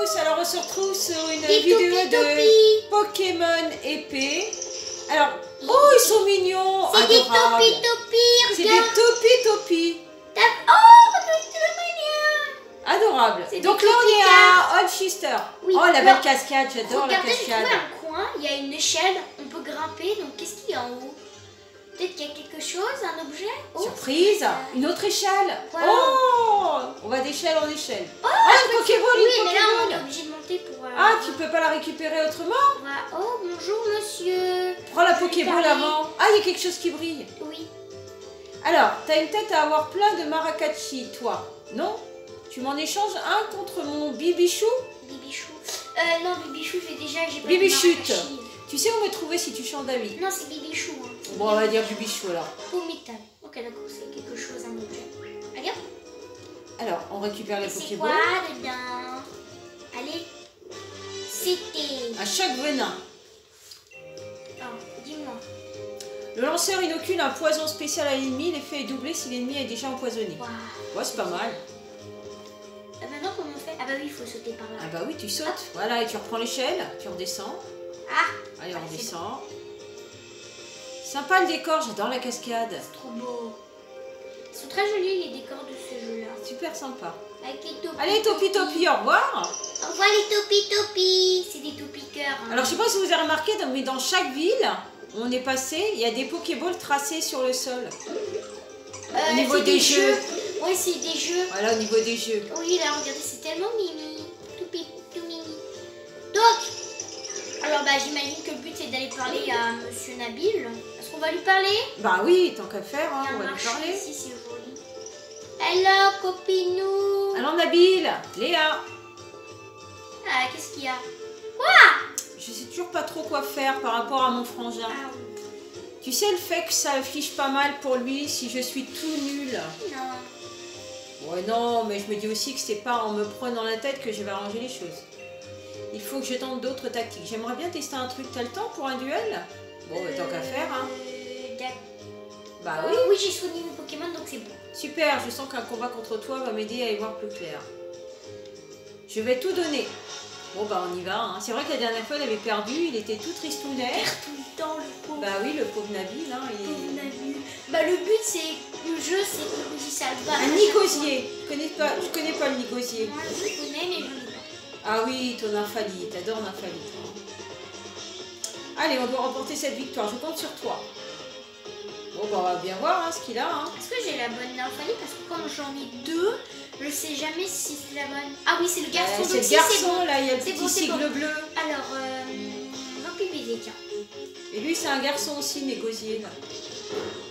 tous, alors on se retrouve sur une vidéo de Pokémon épée. Alors, oh ils sont mignons, c'est des adorables. topi, C'est des topi. Oh, c'est Adorables. C'est Donc des là on est à Holchester. Oui, Oh la alors, belle cascade, j'adore la regardez, j'ai cascade. trouvé un coin, il y a une échelle, on peut grimper, donc qu'est-ce qu'il y a en haut? Peut-être qu'il y a quelque chose, un objet? Oh, Surprise, une autre échelle. Wow. Oh, on va d'échelle en échelle. Oh, une Pokéball, oui, une mais là on est Pokéball. obligé de monter pour... Ah, tu peux pas la récupérer autrement? Oh, bonjour monsieur. Prends la Je vais Pokéball parler. avant. Ah, il y a quelque chose qui brille. Oui. Alors, t'as une tête à avoir plein de Maracachis, toi, non? Tu m'en échanges un contre mon Bibichou? Bibichou. Non, Bibichou, j'ai déjà... Pas Bibichute. de Maracachis. Tu sais où me trouver si tu changes d'avis? Non, c'est Bibichou. Hein. Bon, on va dire Bibichou alors. Peau métal. Ok, d'accord, c'est quelque chose, un objet. Allez, hop. Alors, on récupère les C'est Pokéballs. quoi dedans? Allez. C'était... À chaque venin. Oh, dis-moi. Le lanceur inocule un poison spécial à l'ennemi. L'effet est doublé si l'ennemi est déjà empoisonné. Waouh. Ouais, c'est pas mal. Maintenant, comment on fait? Ah bah oui, il faut sauter par là. Ah bah oui, tu sautes. Voilà, et tu reprends l'échelle, tu redescends. Ah, Allez, on c'est redescend. Sympa le décor, j'adore la cascade. c'est trop beau. Ils sont très jolis les décors de ce jeu-là. Super sympa. Avec les topis. Allez, Topi, au revoir. Au revoir les topis. C'est des topiqueurs. Hein. Alors, je sais pas si vous avez remarqué, mais dans chaque ville, on est passé, il y a des Pokéballs tracés sur le sol. Au niveau c'est des jeux. Oui, c'est des jeux. Voilà, au niveau des jeux. Oui, là, regardez, c'est tellement mimi. Tout mimi. Donc, alors, bah, j'imagine que le but, c'est d'aller parler à Monsieur Nabil. Est-ce qu'on va lui parler? Bah oui, tant qu'à faire, hein, Il y a on un va lui marché parler. ici, c'est joli. Hello, copinou. Alors, Nabil, Léa, Ah, qu'est-ce qu'il y a? je sais toujours pas trop quoi faire par rapport à mon frangin. Ah oui. Tu sais le fait que ça affiche pas mal pour lui si je suis tout nul. Non. Ouais, non, mais je me dis aussi que c'est pas en me prenant la tête que je vais arranger les choses. Il faut que je tente d'autres tactiques. J'aimerais bien tester un truc. T'as le temps pour un duel? Bon, tant qu'à faire, hein. Bah oui. Oui, j'ai soigné mon Pokémon, donc c'est bon. Super, je sens qu'un combat contre toi va m'aider à y voir plus clair. Je vais tout donner. Bon, bah on y va, hein. C'est vrai que la dernière fois, il avait perdu, il était tout tristounet. Tout le temps, le pauvre. Bah oui, le pauvre Nabil, hein, On a vu. Bah, le but, c'est... Le jeu, c'est que ça va... Un Nigosier. Je connais pas le Nigosier. Moi, je connais, mais je ne sais pas. Ah oui, ton Nymphalie, t'adores Nymphalie. Allez, on doit remporter cette victoire, je compte sur toi. Bon, bah on va bien voir hein, ce qu'il a. Hein. Est-ce que j'ai la bonne Nymphalie? Parce que comme j'en ai deux, je sais jamais si c'est la bonne. Ah oui, c'est le garçon. C'est donc le si, garçon, bon. là, il y a le C'est petit bon, c'est sigle bon. bleu. Alors, Vampire baiser, tiens. Et lui, c'est un garçon aussi, Négosier. Là.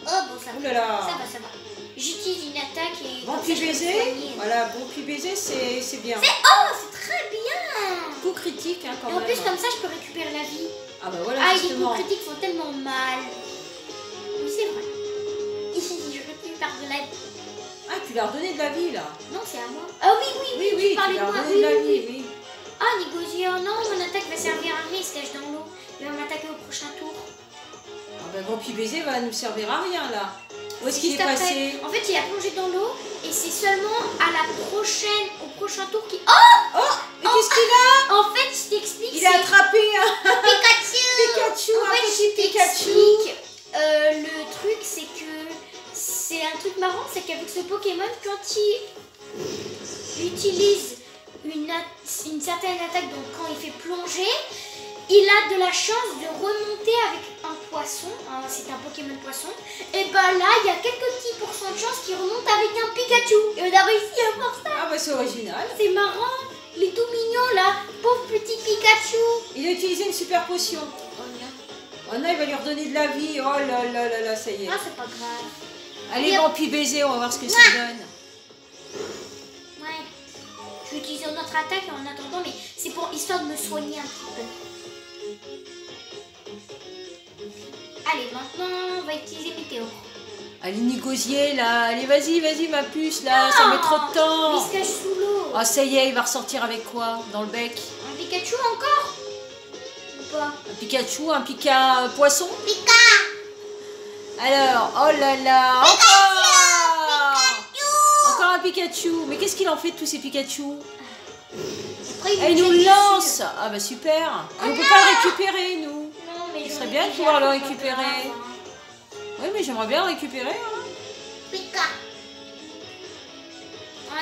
Oh, bon, ça va. Ouh là là. Ça va. J'utilise une attaque et... Bon comme puis ça, je peux baiser, soigner. voilà, bon puis baiser, c'est bien. Oh, c'est très bien. Coup critique, hein, quand Et en même. plus, comme ça, je peux récupérer la vie. Ah bah voilà, Ah, et les justement. coups critiques font tellement mal. Oui, c'est vrai. Je récupère de la vie. Ah, tu lui as redonné de la vie, là. Non, c'est à moi. Ah oui, Oui, tu tu parlais lui de as moi. redonné Oui, de la oui, vie, oui. oui. Ah, négocier, oh non, mon attaque va servir à rien, il se cache dans l'eau. Il va m'attaquer au prochain tour. Ah bah bon puis baiser va nous servir à rien, là. Où est-ce qu'il est Juste après. passé? En fait, il a plongé dans l'eau et c'est seulement au prochain tour qu'il... Oh, Mais qu'est-ce qu'il a? en fait, je t'explique. Il a attrapé un Pikachu. Pikachu, En un fait, petit je Pikachu. t'explique. Le truc, c'est que c'est un truc marrant, c'est qu'avec ce Pokémon, quand il utilise une certaine attaque, donc quand il fait plonger, il a de la chance de remonter avec un poisson, hein, c'est un Pokémon poisson, et bah là, il y a quelques petits pourcents de chance qu'il remonte avec un Pikachu. Et on a réussi à voir ça. Ah bah c'est original. C'est marrant, il est tout mignon là, pauvre petit Pikachu. Il a utilisé une super potion. Oh non, il va lui redonner de la vie. Oh là là là là, ça y est. Ah, c'est pas grave. Allez, Bien. bon puis baiser, on va voir ce que ça donne. Ouais. Je vais utiliser notre attaque en attendant, mais c'est pour histoire de me soigner un petit peu. Allez, maintenant, on va utiliser Météor. Allez, Nigosier, là. Allez, vas-y, ma puce, là. Ça met trop de Il temps. se cache sous l'eau. Oh, ça y est, il va ressortir avec quoi? Dans le bec? Un Pikachu encore? Ou pas? Un Pikachu, un Pika poisson? Pika! Alors, oh là là. Encore un Pikachu. Mais qu'est-ce qu'il en fait de tous ces Pikachu? Après, Et il nous le lance. Ah bah super. On peut pas le récupérer, nous. Non, mais Ce serait bien de pouvoir le récupérer. Oui, mais j'aimerais bien le récupérer. Hein. Pika. Ah,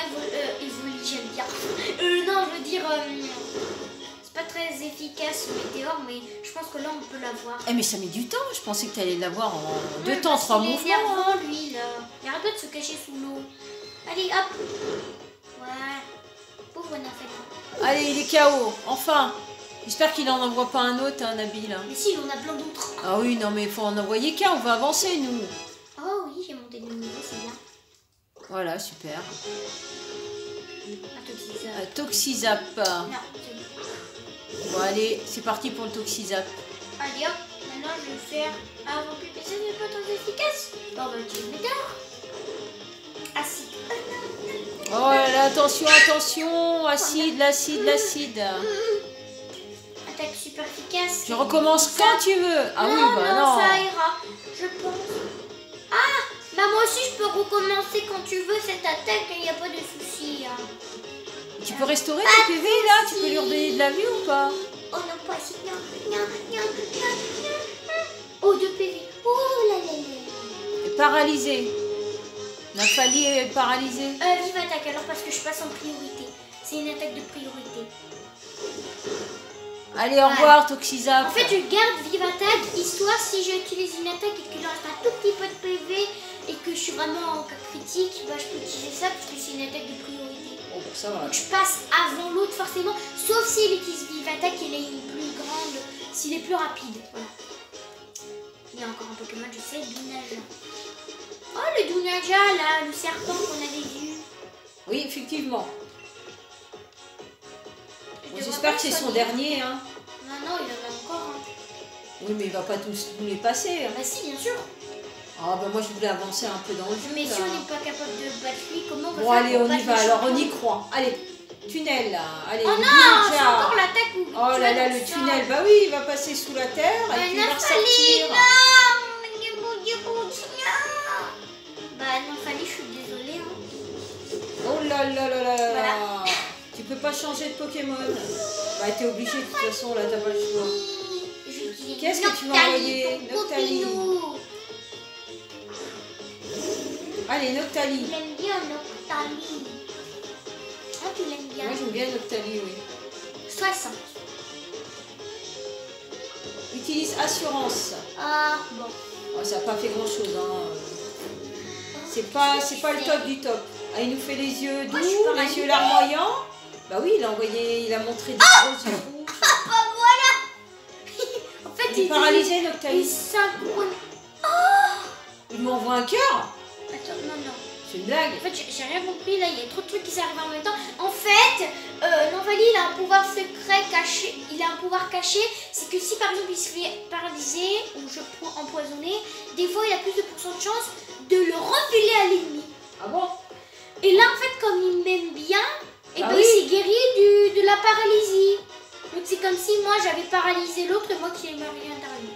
il vole, j'aime bien. Non, je veux dire, c'est pas très efficace le météore, mais je pense que là on peut l'avoir. Eh mais ça met du temps. Je pensais que tu allais l'avoir en Ouais, 2 temps, 3 Il est mouvements. nerveux, lui, là. Il arrête pas de se cacher sous l'eau. Allez, hop. Voilà. Pauvre Nathali. Allez, il est KO. Enfin. J'espère qu'il en envoie pas un autre, hein, Nabil. Mais si, il en a plein d'autres. Ah oui, non mais il faut en envoyer qu'un. On va avancer, nous. Oh oui, j'ai monté de niveau, c'est bien. Voilà, super. Un Toxizap. Non, c'est bon. Bon, allez, c'est parti pour le Toxizap. Allez hop, maintenant je vais faire un rempli PC, c'est pas très efficace. Bon, on va utiliser le météore. Acide. Oh là là, attention, attention. Acide, l'acide, l'acide. Attaque super efficace. Je recommence quand tu veux. Ah non, oui, bah non, non. ça ira, je pense. Ah, bah moi aussi je peux recommencer quand tu veux cette attaque, il n'y a pas de souci. Hein. Tu peux restaurer tes PV là. Tu peux lui redonner de la vie ou pas? Oh non, pas si. Oh, 2 PV. Oh là là là. Et paralysé. Nathalie est paralysée. Vive attaque alors parce que je passe en priorité. C'est une attaque de priorité. Allez, au revoir, Toxizap. En fait, je garde vive attaque, histoire si j'utilise une attaque et qu'il en reste un tout petit peu de PV et que je suis vraiment en cas critique, bah, je peux utiliser ça parce que c'est une attaque de priorité. Oh, bah, ça va. Donc je passe avant l'autre forcément, sauf s'il utilise vive attaque, il est une plus grande, s'il est plus rapide. Voilà. Il y a encore un Pokémon, je sais, Dunaja. Oh, le Dunaja, là, le serpent qu'on avait vu. Oui, effectivement. Je devrais J'espère pas que c'est le son soigner. dernier. Hein. Non, non, il en a encore un. Oui, mais il va pas tous nous les passer. Hein. Bah si, bien sûr. Ah, bah moi je voulais avancer un peu dans le jeu. Mais là. si on n'est pas capable de battre lui, comment on va Bon, faire allez, pour on y battre va. le Alors, on champion? y croit. Allez, tunnel là. Allez, Oh le non, c'est Ninja. encore l'attaque où Oh tu là vas là, dans le ça. tunnel. Bah oui, il va passer sous la terre et puis il va ressortir. Bah non, Fanny, je suis désolée. Hein. Oh là là là là là. Voilà. Tu peux pas changer de Pokémon. Bah, t'es obligé de toute façon, là, t'as pas le choix. Qu'est-ce que tu vas envoyer, Noctali? Allez, Noctali. Il aime bien Noctali. Oh, tu l'aimes bien. Moi, j'aime bien Noctali, oui. 60. Utilise Assurance. Ah, bon. Oh, ça n'a pas fait grand-chose, hein. C'est pas le top du top. Ah, il nous fait les yeux doux, je suis les paralysée. yeux larmoyants. Bah oui, il a montré des gros yeux rouges. Bah voilà. En fait, Il est paralysé, Noctali. Il synchrone. Il lui envoie un cœur. Attends, non, non. C'est une blague. En fait, j'ai rien compris. Là, il y a trop de trucs qui s'arrivent en même temps. En fait, Noctali, il a un pouvoir secret caché. Il a un pouvoir caché. C'est que si par exemple il se fait paralyser ou je prends empoisonner, des fois il a plus de pourcent de chance de le refiler à l'ennemi. Ah bon? Et là, en fait, comme il m'aime bien, et Ah ben, oui. il s'est guéri de la paralysie. Donc c'est comme si moi j'avais paralysé l'autre et moi qui m'avais interdit.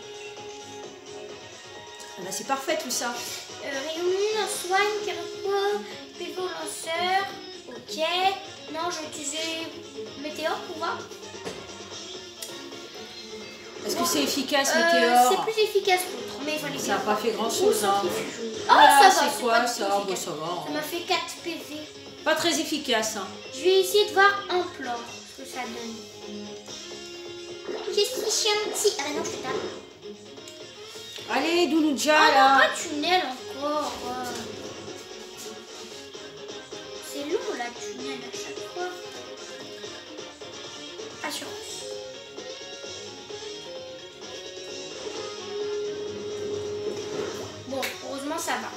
Ah bah, c'est parfait tout ça. Réunion, un soigne, qui reçoit PV au lanceur. Ok. Non, je vais utiliser Météore pour voir. Est-ce que c'est efficace, C'est Météore? plus efficace que l'autre, mais il fallait Ça bien n'a pas voir. fait grand-chose, hein. Ah, Voilà, ça va, c'est quoi pas ça? très Bon, efficace. ça va. Ça m'a fait 4 PV. Pas très efficace, hein. Je vais essayer de voir un plan, ce que ça donne. Qu'est-ce qui chie un petit... Ah non, je te tape. Allez, Doulouja, Ah là. non, pas tunnel encore. C'est long la tunnel à chaque fois. Assurance. Bon, heureusement ça va.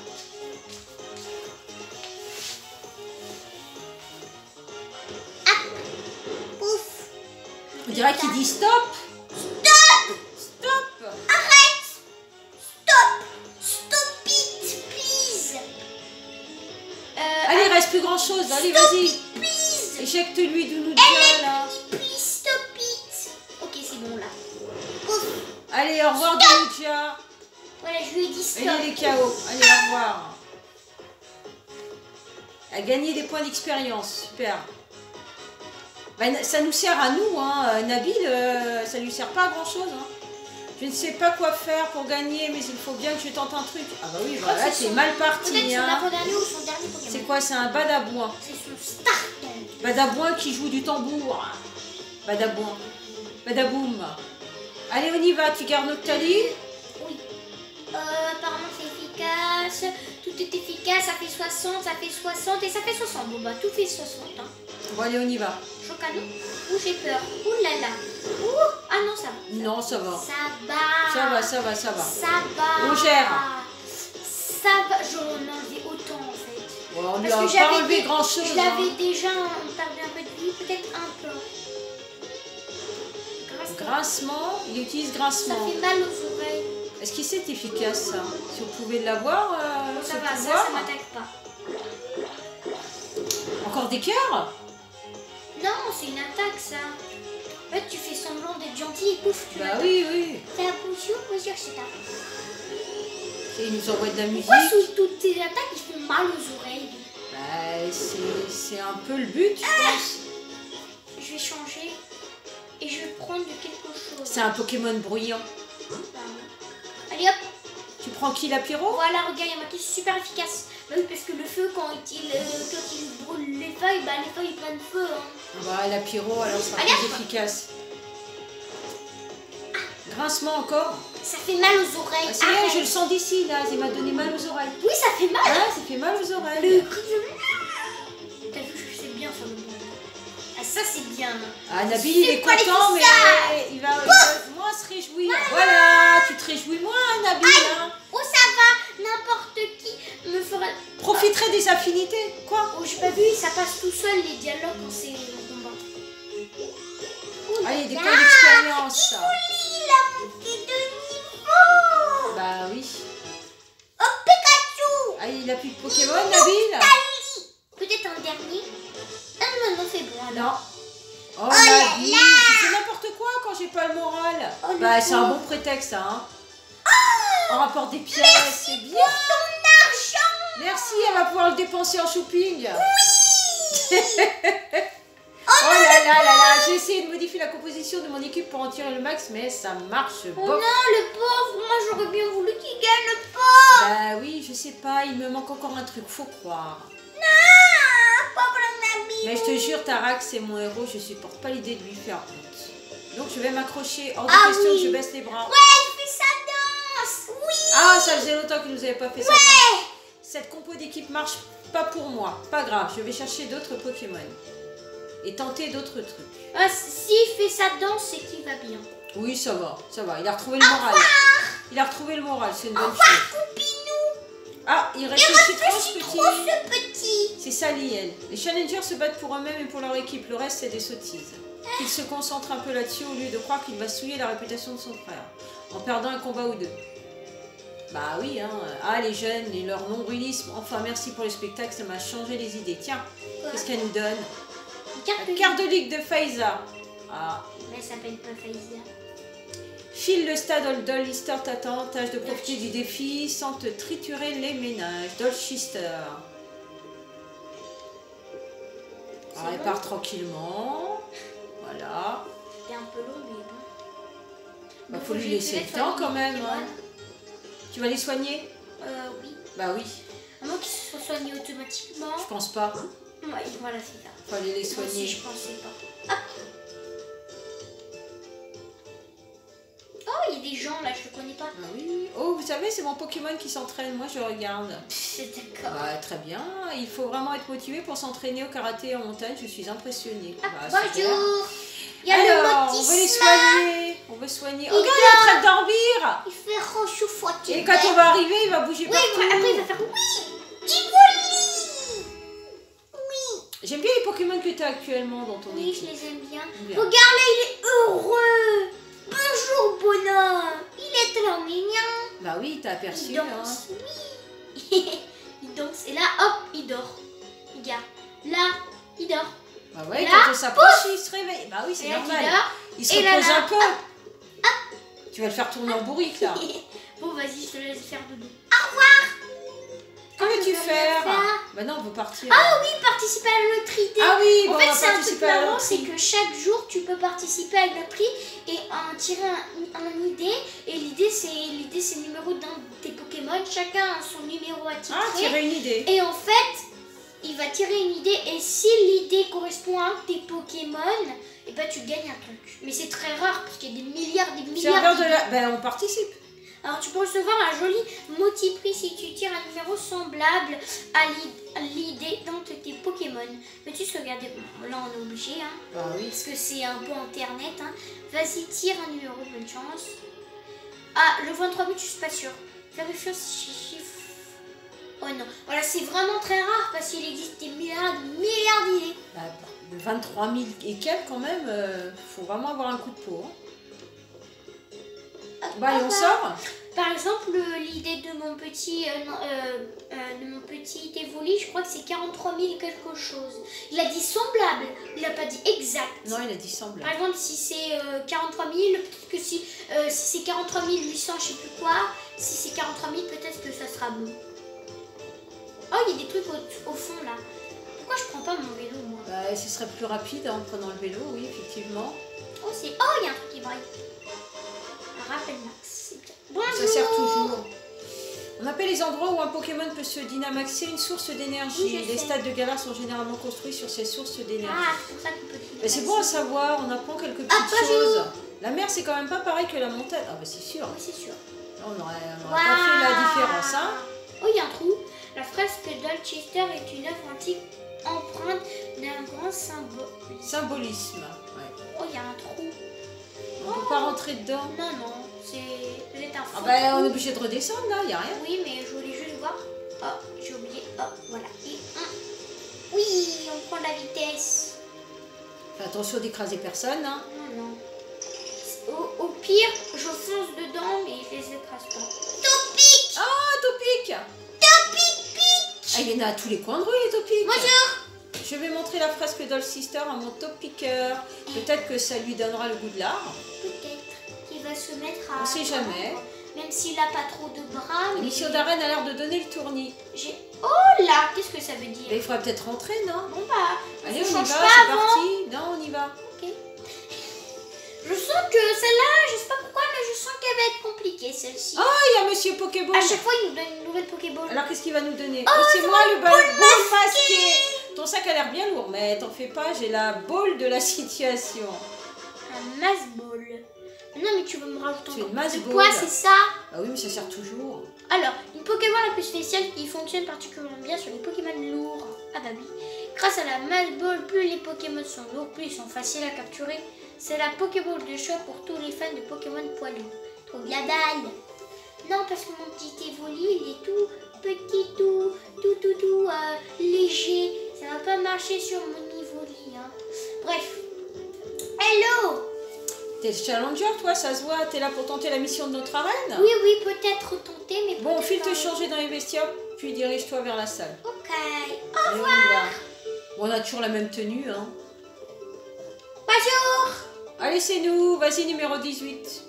Pouf. On dirait qu'il dit stop. Stop. Stop. Arrête. Stop. Stop it, please. Allez, il reste plus grand-chose. Allez, vas-y. Please. Éjecte-lui, Doulouja, là. Please stop it. Ok, c'est bon là. Ouf. Allez, au revoir, Doulouja. Voilà, je lui ai dit Et stop. il est KO. Allez, au revoir. A gagné des points d'expérience. Super. Bah, ça nous sert à nous, hein. Nabil, ça lui sert pas à grand chose. Hein. Je ne sais pas quoi faire pour gagner, mais il faut bien que je tente un truc. Ah bah oui, voilà, c'est mal parti. Peut-être hein. son avant-dernier ou son dernier Pokémon. C'est quoi? C'est un Badabouin. C'est son start. Badabouin qui joue du tambour. Badabouin. Badaboum. Allez, on y va. Tu gardes Noctali? Oui. Apparemment, c'est efficace. Tout est efficace. Ça fait 60, ça fait 60 et ça fait 60. Bon, bah, tout fait 60. Hein. Bon, allez, on y va. Chocano. Ouh, j'ai peur. Ouh là là. Ouh. Ah non, ça va. Non, ça va. Ça va. Ça va, ça va, ça va. Ça va. On gère. Ça va. J'en ai enlevé autant en fait. Bon, on lui Parce a que pas enlevé grand chose. Je l'avais déjà perdu un peu de vie, peut-être un peu. Grincement, il utilise grincement. Ça fait mal aux oreilles. Est-ce qu'il c'est efficace ça? Si vous pouvez l'avoir, Ça va, ça m'attaque pas. Encore des cœurs? Non, c'est une attaque ça. En fait, tu fais semblant d'être gentil et pouf, tu Bah m'attaques. oui, oui. C'est la position, on peut dire que c'est ta. Et il nous envoie de la musique. Pourquoi sous toutes tes attaques, ils font mal aux oreilles? Bah, c'est un peu le but, je pense. Je vais changer et je vais prendre de quelque chose. C'est un Pokémon bruyant. Bah, oui. Allez hop. Tu prends qui, la Pyro? Voilà, regarde, il y a marqué super efficace. Bah oui, parce que le feu, quand il brûle les feuilles, bah les feuilles prennent feu. Hein. Bah, la Pyro, alors, sera Allez, plus efficace. Grincement encore? Ça fait mal aux oreilles. Ah, c'est bien, je le sens d'ici, là. Il m'a donné mal aux oreilles. Oui, ça fait mal. Ouais, ça fait mal aux oreilles. Le cri de... T'as vu que c'est bien ça le bon. Ah, ça c'est bien. Ah, Nabil, il est content, mais il va moins se réjouir. Voilà, tu te réjouis moins, Nabil. Hein. Oh, ça va. N'importe qui me fera... Profiterait des affinités, quoi. Oh, j'ai pas vu, ça passe tout seul les dialogues quand c'est au combat. Allez, des points d'expérience, ça. Il a monté de niveau. Bah oui. Oh, Pikachu. Ah, il a plus de Pokémon, Nabil? Peut-être un dernier. Ah non, non, c'est bon alors. Non. Oh, là Nabil, là. tu fais n'importe quoi quand j'ai pas le moral. Oh, Bah, le c'est un pauvre. bon prétexte, ça, hein. On rapporte des pièces, c'est bien. Ton argent. Merci, elle va pouvoir le dépenser en shopping. Oui. Oh là là là là, j'ai essayé de modifier la composition de mon équipe pour en tirer le max, mais ça marche Oh bof. non, le pauvre. Moi, j'aurais bien voulu qu'il gagne le pauvre. Bah oui, je sais pas, il me manque encore un truc, faut croire. Non, pauvre Nabil. Mais je te jure, Tarak, c'est mon héros, je supporte pas l'idée de lui faire honte. Donc je vais m'accrocher, hors de Ah question oui. que je baisse les bras. Ouais, il fait sa danse. Oui. Ah, ça faisait longtemps qu'il nous avait pas fait ça. Ouais. Cette compo d'équipe marche pas pour moi, pas grave, je vais chercher d'autres Pokémon. Et tenter d'autres trucs. Ah, s'il fait sa danse, c'est qu'il va bien. Oui, ça va, il a retrouvé le moral. Il a retrouvé le moral, c'est une bonne chose. Coupinou. Ah, il reste Et aussi réfléchis trop trop petit. ce petit. C'est ça l'IL. Les challengers se battent pour eux-mêmes et pour leur équipe, le reste c'est des sottises. Qu'il se concentre un peu là-dessus au lieu de croire qu'il va souiller la réputation de son frère, en perdant un combat ou deux. Bah oui, hein. Ah, les jeunes et leur nombrilisme. Enfin, merci pour le spectacle, ça m'a changé les idées. Tiens, qu'est-ce qu'elle nous donne? La carte de ligue de Faiza. Ah. Mais elle s'appelle pas Faiza. File le stade Dolchester t'attend, tâche de profiter du défi sans te triturer les ménages. Dolchester. Alors, elle part tranquillement. Voilà. C'était un peu long, mais bon. Bah, faut lui laisser le temps quand même. Hein. Tu vas les soigner? Oui. Bah oui. À moins qu'ils se soient soignés automatiquement. Je pense pas. Ouais, voilà, c'est ça. Faut aller les Moi soigner. aussi, je pensais pas. Hop. Oh, il y a des gens là, je ne connais pas. Ah oui. Oh, vous savez, c'est mon Pokémon qui s'entraîne. Moi, je regarde. C'est d'accord. Bah, très bien. Il faut vraiment être motivé pour s'entraîner au karaté en montagne. Je suis impressionnée. Ah, Bah, super. bonjour. Il y a le Alors, on veut les motisme. soigner. On veut soigner. Oh, regarde, il est en train de dormir. Il fait rochou-fouetté. Et quand on va arriver, il va bouger Oui, partout. après il va faire oui. Il vole. Oui. J'aime bien les Pokémon que tu as actuellement dans ton Oui, équipe. je les aime bien. Bien. Regarde là, il est heureux. Bonjour, bonhomme. Il est trop mignon. Bah oui, t'as aperçu. Il danse. Oui. Il danse. Et là, hop, il dort. Regarde. Là, il dort. Bah ouais, Là, quand on s'approche, il se réveille. Bah oui, c'est Et là, normal. il dort. Il se Et là, repose là, un peu. Tu vas le faire tourner en bourrique là. Bon, vas-y, je te laisse faire dodo. Combien veux-tu faire? faire. Bah non, on veut partir. Ah oui, participer à la loterie. Ah oui, bon, en on fait, va c'est un truc participer à la marrant, c'est loterie. que chaque jour, tu peux participer à la loterie et en tirer un idée. Et l'idée, c'est le numéro d'un de tes Pokémon. Chacun a son numéro à tirer. Ah, tirer une idée. Et en fait, il va tirer une idée. Et si l'idée correspond à un de tes Pokémon, et ben tu gagnes un truc. Mais c'est très rare parce qu'il y a des milliards Serveur de d'idées. la... Ben, on participe. Alors tu peux recevoir un joli multi-prix si tu tires un numéro semblable à l'idée d'un de tes Pokémon. Peux-tu sauvegarder? Bon, là on est obligé, hein, Bah oui. parce que c'est un peu internet. Hein. Vas-y, tire un numéro, bonne chance. Ah, le 23 000, je suis pas sûre. Vérifions si chiffre. Oh non, voilà, c'est vraiment très rare parce qu'il existe des milliards d'idées. Bah, 23 000 et quelques quand même, faut vraiment avoir un coup de peau. Hein. Bah, et on sort. Par exemple, l'idée de mon petit évoli, je crois que c'est 43 000 quelque chose. Il a dit semblable, il n'a pas dit exact. Non, il a dit semblable. Par exemple, si c'est 43 000, peut-être que si c'est 43 800, je sais plus quoi, si c'est 43 000, peut-être que ça sera bon. Oh, il y a des trucs au fond là. Pourquoi je prends pas mon vélo, moi? Bah, ce serait plus rapide en prenant le vélo, oui, effectivement. Oh, il y a un truc qui brille. Un rappel max. Bonjour. Ça sert toujours. On appelle les endroits où un Pokémon peut se dynamaxer une source d'énergie. Oui, je les sais. stades de galar sont généralement construits sur ces sources d'énergie. Ah, c'est pour ça qu'on peut Mais c'est bon à savoir, on apprend quelques petites bonjour. choses. La mer, c'est quand même pas pareil que la montagne. Ah bah c'est sûr. Oui, c'est sûr. Là, on n'aurait pas fait la différence. Hein. Oh, il y a un trou. La fresque d'Alchester est une œuvre antique empreinte d'un grand Symbolisme. Ouais. Oh, il y a un trou. On peut pas rentrer dedans. Non, non, c'est peut-être un faux Ah bah trou. on est obligé de redescendre là, y a rien. Oui, mais je voulais juste voir. Oh, j'ai oublié. Oh, voilà. Et oui, on prend la vitesse. Fais attention d'écraser personne. Hein. Non, non. Au pire, je fonce dedans, mais je les écrase pas. Topic. Ah, Topic. Topic. Ah, il y en a à tous les coins de rue, les Topics. Bonjour. Je vais montrer la fresque d'Alcester à mon Topiqueur. Peut-être que ça lui donnera le goût de l'art. Peut-être qu'il va se mettre à... On sait jamais. Même s'il n'a pas trop de bras. La mission d'arène a l'air de donner le tournis. Oh là, qu'est-ce que ça veut dire? Mais il faudrait peut-être rentrer, non? Bon bah, Allez, je on y va, change c'est pas avant. parti. Non, on y va. Ok. Je sens que celle-là, je sais pas pourquoi, mais je sens qu'elle va être compliquée celle-ci. Oh, il y a Monsieur Pokéball. À chaque fois, il nous donne une nouvelle Pokéball. Alors, qu'est-ce qu'il va nous donner? Oh, c'est moi le ball masqué. Ton sac a l'air bien lourd, mais t'en fais pas, j'ai la ball de la situation. Un masse-ball. Non, mais tu veux me rajouter C'est une encore plus de masse-ball. poids, c'est ça? Ah oui, mais ça sert toujours. Alors, une Pokéball un peu spéciale qui fonctionne particulièrement bien sur les Pokémon lourds. Ah bah oui. Grâce à la masse-ball, plus les Pokémon sont lourds, plus ils sont faciles à capturer. C'est la Pokéball de choix pour tous les fans de Pokémon poids lourds. Trop de la dalle. Non, parce que mon petit évoli, il est tout petit, tout léger. Ça va pas marcher sur mon évoli. Hein. Bref. Hello. T'es le challenger, toi, ça se voit. T'es là pour tenter la mission de notre arène. Oui, peut-être tenter, mais Bon, peut-être file te pas. changer dans les vestiaires, puis dirige-toi vers la salle. Ok. Allez, on y va. Bon, on a toujours la même tenue, hein. Bonjour. Allez, c'est nous. Vas-y, numéro 18.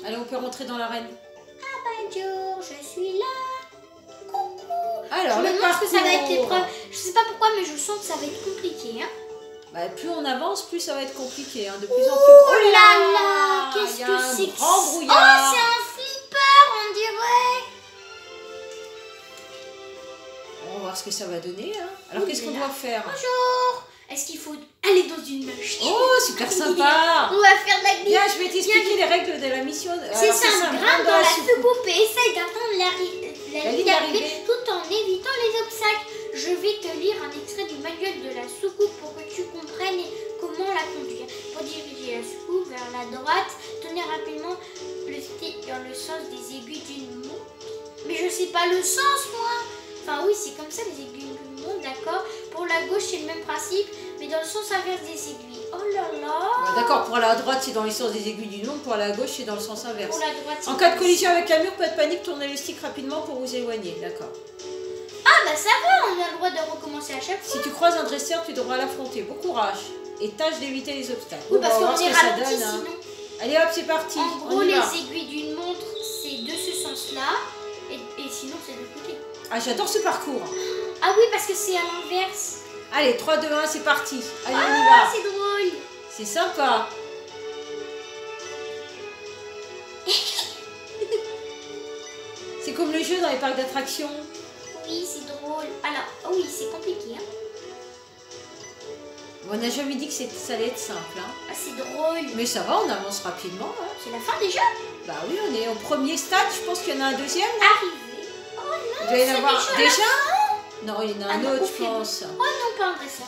Allez, on peut rentrer dans l'arène. Bonjour, je suis là. Coucou. Alors, Je me le demande ce que ça va être parcours. l'épreuve. Je sais pas pourquoi, mais je sens que ça va être compliqué. Hein. Bah, plus on avance, plus ça va être compliqué. Hein. De plus en plus. Oh là là, qu'est-ce Il y a que un c'est que grand ça? brouillard. Oh, c'est un flipper, on dirait. On va voir ce que ça va donner. Hein. Alors, Oui, qu'est-ce qu'on là. doit faire? Bonjour. Est-ce qu'il faut aller dans une machine? Oh, super sympa. On va faire de la glisse. Bien, je vais t'expliquer les règles de la mission. C'est Alors, simple, grimpe dans la soucoupe et essaye d'atteindre la ligne d'arrivée tout en évitant les obstacles. Je vais te lire un extrait du manuel de la soucoupe pour que tu comprennes comment la conduire. Pour diriger la soucoupe vers la droite, tenez rapidement le stick dans le sens des aiguilles d'une montre. Mais je sais pas le sens, moi. Enfin oui, c'est comme ça les aiguilles d'une montre, d'accord. Pour la gauche, c'est le même principe, mais dans le sens inverse des aiguilles. Oh là là. Bah, d'accord, pour aller à droite, c'est dans le sens des aiguilles du long. Pour aller à gauche, c'est dans le sens inverse. Pour la droite, c'est En cas de comme collision avec un mur, pas de panique, tournez le stick rapidement pour vous éloigner. D'accord. Ah bah ça va, on a le droit de recommencer à chaque fois. Si tu croises un dresseur, tu devras l'affronter. Bon courage. Et tâche d'éviter les obstacles. Oui, Bon, parce on va voir qu'on ce est que ça ralenti donne, hein. sinon. Allez hop, c'est parti. En gros, On y les va. aiguilles d'une montre, c'est de ce sens-là. Et sinon, c'est de l'autre côté. Ah, j'adore ce parcours. Ah oui, parce que c'est à l'inverse. Allez, 3, 2, 1, c'est parti. Allez, on y Ah, va. c'est drôle. C'est sympa. C'est comme le jeu dans les parcs d'attractions. Oui, c'est drôle. Alors, oh oui, c'est compliqué. Hein. On n'a jamais dit que ça allait être simple. Hein. Ah, c'est drôle. Mais ça va, on avance rapidement. Hein. C'est la fin déjà. Bah oui, on est au premier stade. Je pense qu'il y en a un deuxième. Arrivé. Oh non, Il doit y en avoir c'est déjà. Non, il y en a un non, autre, je confirme. pense. Oh non, pas un dresseur.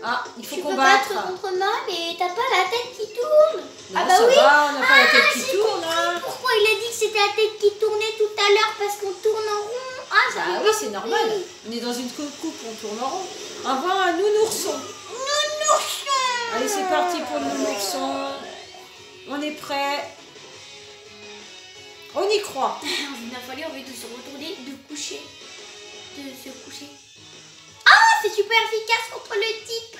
Ah, il faut Tu peux combattre. battre contre moi, mais t'as pas la tête qui tourne. Non, ah bah ça oui. va, on n'a pas la tête qui j'ai tourne. compris Hein. pourquoi il a dit que c'était la tête qui tournait tout à l'heure parce qu'on tourne en rond. Ah, Bah j'avais oui, pas c'est compris. normal. On est dans une coupe, on tourne en rond. On va voir un nounourson. Nounourson. Allez, c'est parti pour le nounourson. On est prêt. On y croit. Il a fallu envie de se retourner, de coucher. De se coucher. Ah, c'est super efficace contre le type.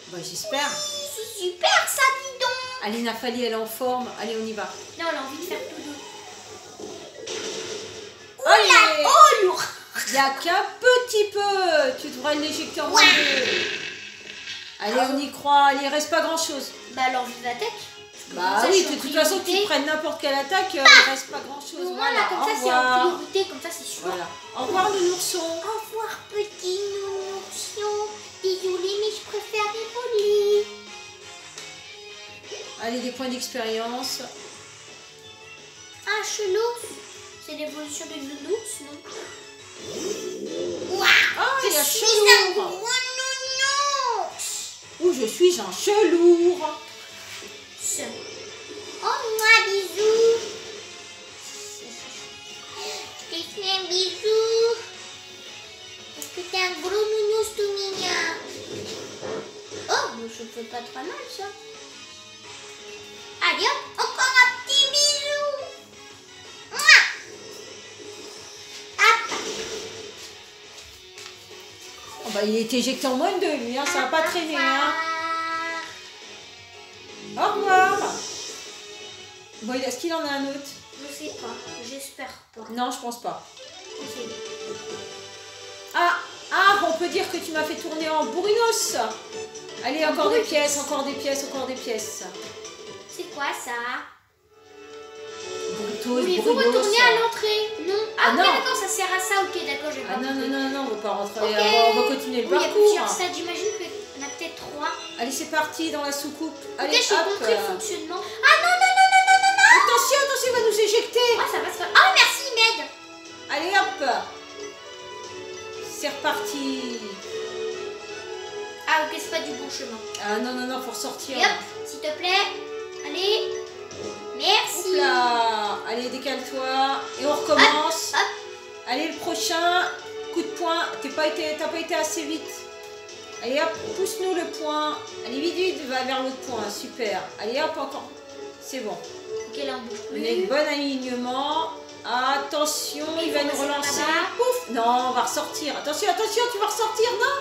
Bah, j'espère. C'est super ça, dis donc. Allez, Nathalie, elle est en forme. Allez, on y va. Non, elle a envie de faire tout doux. Allez. Oh, lourd. Il n'y a qu'un petit peu. Tu devrais l'éjecter en deux. Allez, on y croit. Allez, il reste pas grand-chose. Bah, alors, vive attaque. Bah ça, oui, je suis de en toute façon, priorité. tu prennes n'importe quelle attaque, il reste pas grand-chose. Voilà, comme au ça, c'est en revoir. priorité, comme ça, c'est sûr. Voilà. Au revoir, nounourson. Au revoir, petit nourson. Désolé, mais je préfère évoluer. Allez, des points d'expérience. Ah, chelou. C'est l'évolution de nounours, non? Waouh, Ah, il y a je suis un gros chelour. nounours. Ou je suis un chelour. Oh, moi, bisous. Je te fais un bisou. Parce que t'es un gros nounours tout mignon. Oh, mais je fais pas très mal, ça. Allez hop, encore un petit bisou. Mouah. Hop. Oh, bah, il est éjecté en moins de 2, lui, hein, ça va pas traîner. Hein. Au revoir. Bon, est-ce qu'il en a un autre? Je sais pas, j'espère pas. Non, je pense pas. Ok. Ah, on peut dire que tu m'as fait tourner en bourrinos. Allez, encore des pièces, encore des pièces, encore des pièces. C'est quoi ça? Burritos, Voulez-vous bourrinos. retourner à l'entrée? Non. Ah, Ah, ok, non. d'accord, ça sert à ça. Ok, d'accord, je vais Ah pas. non, non, non, non, on va pas rentrer. Ok. On va continuer le Oui, il y a parcours. plusieurs stades. J'imagine qu'il y en a peut-être 3. Allez, c'est parti dans la soucoupe. Allez, Ok, j'ai hop. compris le fonctionnement. Ah non, non, non, non, non, non, non. Attention, attention, il va nous éjecter. Ah, ça va se faire. Ah, merci, il m'aide. Allez, hop. C'est reparti. Ah, ok, c'est pas du bon chemin. Ah non, non, non, faut ressortir. Et hop, s'il te plaît. Allez. Merci. Hop là. Allez, décale-toi. Et on recommence. Hop. Allez, le prochain. Coup de poing. T'as pas été assez vite. Allez, hop, pousse-nous le point. Allez, vite, vite, va vers l'autre point. Super. Allez, hop, encore. C'est bon. Ok, là, on bouge On plus. a un bon alignement. Attention, il va nous faut passer par relancer. là-bas. Pouf. Non, on va ressortir. Attention, attention, tu vas ressortir, non?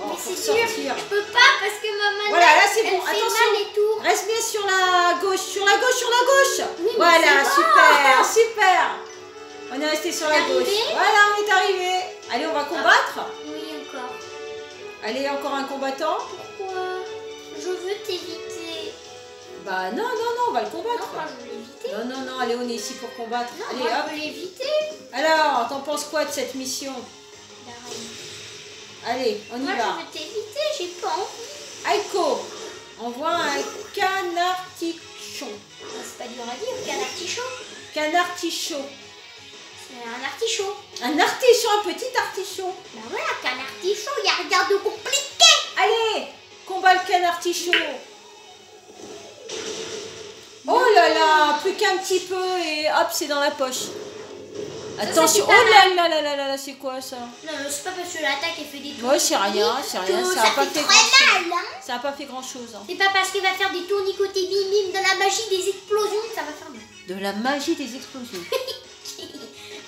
Oh, Mais faut c'est sûr, ressortir. je peux pas parce que ma manette, Voilà, là, c'est elle bon. fait Attention. mal et tout. Reste bien sur la gauche, sur la gauche, sur la gauche. Oui, mais voilà, c'est bon. super, super. On est resté sur la Arrivé. gauche. Voilà, on est arrivé. Allez, on va combattre. Oui, encore. Allez, encore un combattant. Pourquoi? Je veux t'éviter. Bah non, non, non, on va le Non, combattre. moi je veux l'éviter. Non, non, non, allez, on est ici pour combattre. Non, Allez, moi hop. je veux l'éviter. Alors, t'en penses quoi de cette mission? La reine. Allez, on y Moi va. je veux t'éviter, j'ai pas envie. Aiko, on voit un canartichon. C'est pas dur à dire, qu'un artichaut. Canartichaut. C'est un artichaut. Un artichaut, un petit artichaut. Bah voilà, qu'un artichaut, il y a rien de compliqué. Allez, combat le canartichaut. Oh là là, plus qu'un petit peu et hop, c'est dans la poche. Attention, fait oh pas là là là là là là, c'est quoi ça? Non, c'est pas parce que l'attaque elle fait des tours. Ouais, c'est rien, ça a Ça pas fait fait très grand-chose. mal, hein. Ça a pas fait grand-chose. Hein. C'est pas parce qu'il va faire des tournicotés bim bim de la magie des explosions que ça va faire mal. De la magie des explosions.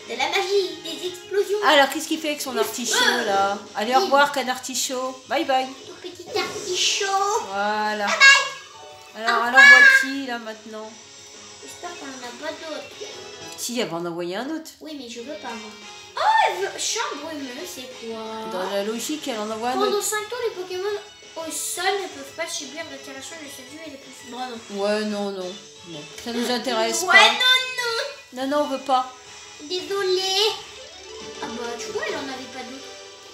De la magie des explosions. Alors, qu'est-ce qu'il fait avec son artichaut là? Allez, au revoir, canartichaut. Bye bye. Tout petit artichaut. Voilà. Bye bye. Alors, voici là maintenant. J'espère qu'on en a pas d'autres. Si, elle va en envoyer un autre. Oui, mais je veux pas moi. Oh, elle veut... Chambre humeuse, c'est quoi? Dans la logique, elle en envoie un Pendant autre. 5 tours, les Pokémon au sol ne peuvent pas subir d'altération de cette vue et les plus... Bon, non. Ouais, non, non. Non. Ça nous intéresse Ouais, pas. non, Non, non, on veut pas. désolée. Ah bah, tu vois, elle en avait pas d'autres.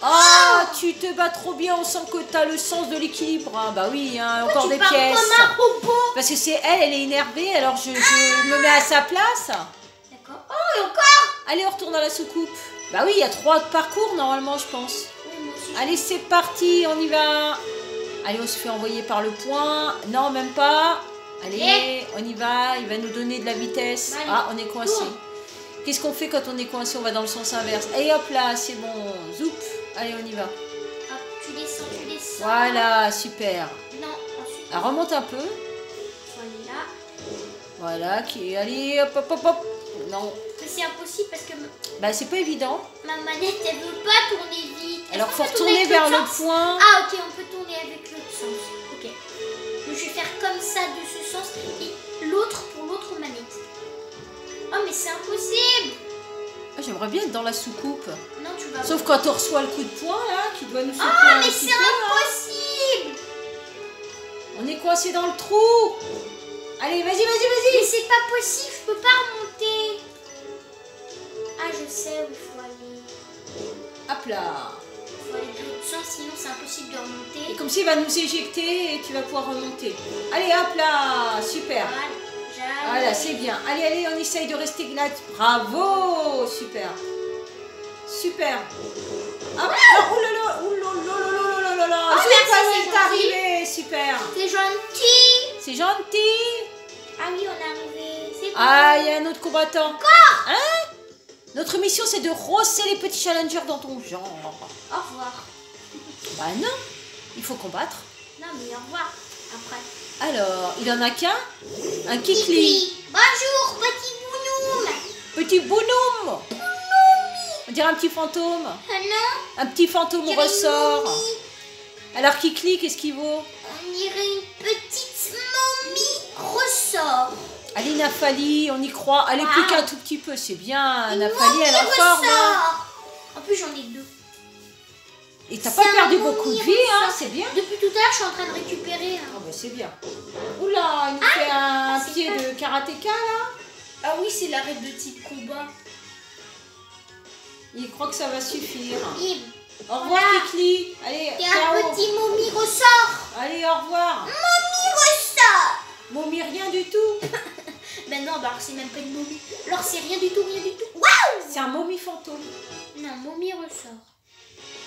Ah, tu te bats trop bien, on sent que t'as le sens de l'équilibre. Hein. Bah oui, hein, encore des pièces. Comme un robot. Parce que c'est elle est énervée, alors je me mets à sa place. D'accord. Oh, et encore. Allez, on retourne dans la soucoupe. Bah oui, il y a 3 parcours normalement, je pense. Oui, moi aussi. Allez, c'est parti, on y va. Allez, on se fait envoyer par le point. Non, même pas. Allez, on y va, il va nous donner de la vitesse. Allez. Ah, on est coincé. Qu'est-ce qu'on fait quand on est coincé? On va dans le sens inverse. Et hop là, c'est bon. Zoup. Allez, on y va. Hop, tu descends, tu descends. Voilà, super. Non, ensuite, Elle remonte un peu. voilà. Voilà, allez, hop, hop, hop, hop. Non, Mais c'est impossible parce que bah c'est pas évident. ma manette, elle veut pas tourner vite. Est-ce Alors, qu'on faut peut tourner retourner avec vers l'autre le sens? point. Ah, ok, on peut tourner avec l'autre sens. Ok. Donc, je vais faire comme ça de ce sens et l'autre pour l'autre manette. Oh, mais c'est impossible. Ah, j'aimerais bien être dans la soucoupe. Non, tu vas Sauf quand on reçoit le coup de poing, là, qui doit nous secouer Ah, un mais petit c'est peu, impossible. On est coincé dans le trou. Allez, vas-y, vas-y, Mais vas-y. c'est pas possible, je peux pas remonter. Ah, je sais où il faut aller. Hop là. Il faut aller de l'autre sens, sinon c'est impossible de Et remonter. comme s'il va nous éjecter et tu vas pouvoir remonter. Allez, hop là. Super. Voilà, c'est bien. Allez, allez, on essaye de rester là. Bravo. Super. Super. Ah, oh là là, oh là là là là là là là. Oh, Zoup, merci, allez, c'est c'est gentil. arrivé. Super. C'est gentil. C'est gentil. Ah oui, on est arrivé. C'est bon. Ah, il y a un autre combattant. Encore? Hein? Notre mission, c'est de rosser les petits challengers dans ton genre. Au revoir. Bah non, il faut combattre. Non, mais au revoir. Après. Alors, il en a qu'un? Un Kikli. Kikli. Bonjour, petit bonhomme. Petit bonhomme. On dirait un petit fantôme. Ah non, Un petit fantôme on dirait une ressort. momie. Alors, Kikli, qu'est-ce qu'il vaut? On dirait une petite momie ressort. Allez, Nafali, on y croit. Allez, Wow. plus qu'un tout petit peu, c'est bien. Une Nafali, elle est en momie forme. Hein. ressort. En plus, j'en ai deux. Et t'as C'est pas un perdu momie beaucoup de vie, hein, ressort. c'est bien. Depuis tout à l'heure, je suis en train de récupérer. Là. Ah bah c'est bien. Oula, il nous fait un c'est pied pas- de karatéka, là. Ah oui, c'est l'arrêt de type combat. Il croit que ça va suffire. Bim. Au revoir, Voilà. Kikli. Allez, Et un ciao. petit momie ressort. Allez, au revoir. Momie ressort. Momie, rien du tout. Ben non, bah alors c'est même pas une momie. Alors c'est rien du tout, rien du tout. Waouh. C'est un momie fantôme. Non, momie ressort.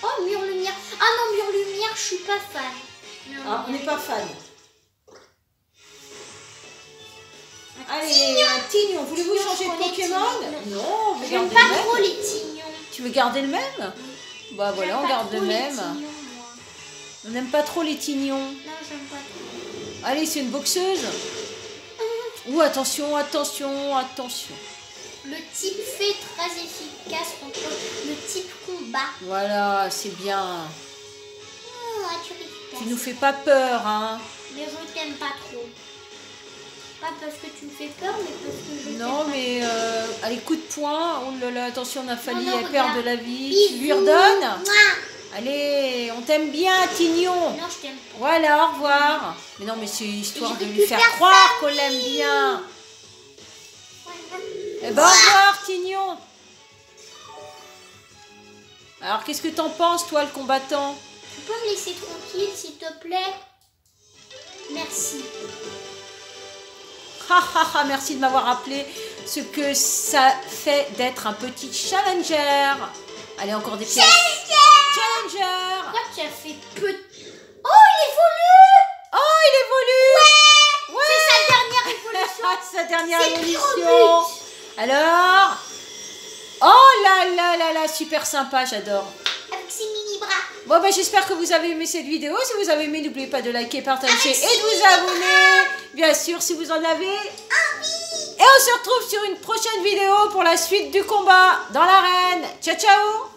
Oh, mur lumière. Ah non, mur lumière, je suis pas fan. Non, Ah, on n'est pas fan. Allez, Tignon. un Tignon. Voulez-vous Tignon, changer je de connais Pokémon? Tignon. Non, on veut J'aime garder pas le trop même. les tignons. Tu veux garder le même? Bah voilà, J'aime on pas garde le trop les même. tignons, moi. On n'aime pas trop les Tignons. Non, j'aime pas trop. Allez, c'est une boxeuse. Ouh, attention, attention, attention. Le type fait très efficace contre le type combat. Voilà, c'est bien. Oh, tu efficace. Tu nous fais pas peur, hein. Mais je t'aime pas trop. Pas parce que tu me fais peur, mais parce que je Non, t'aime mais allez, coup de poing. Oh là là, attention, on a failli, Non, non, elle perd regarde. de la vie. Bisous. Tu lui redonnes. Mouah. Allez, on t'aime bien, Tignon. Non, je t'aime pas. Voilà, au revoir. Mais non, mais c'est histoire Je de lui faire récupère croire qu'on l'aime bien. Eh ben, au revoir, Tignon. Alors, qu'est-ce que t'en penses, toi, le combattant? Tu peux me laisser tranquille, s'il te plaît? Merci. Ha ha ha, merci de m'avoir rappelé ce que ça fait d'être un petit challenger. Allez, encore des pièces. Challenger. Pourquoi tu as fait peu... Oh, il évolue! Oh, il évolue. Ouais. C'est sa dernière évolution. Sa dernière C'est pire au évolution. but. Alors. Oh là là là là, super sympa, j'adore. Avec ses mini-bras. Bon, bah, j'espère que vous avez aimé cette vidéo. Si vous avez aimé, n'oubliez pas de liker, partager Avec et ses de vous mini-bras. abonner. Bien sûr, si vous en avez. Et on se retrouve sur une prochaine vidéo pour la suite du combat dans l'arène. Ciao, ciao.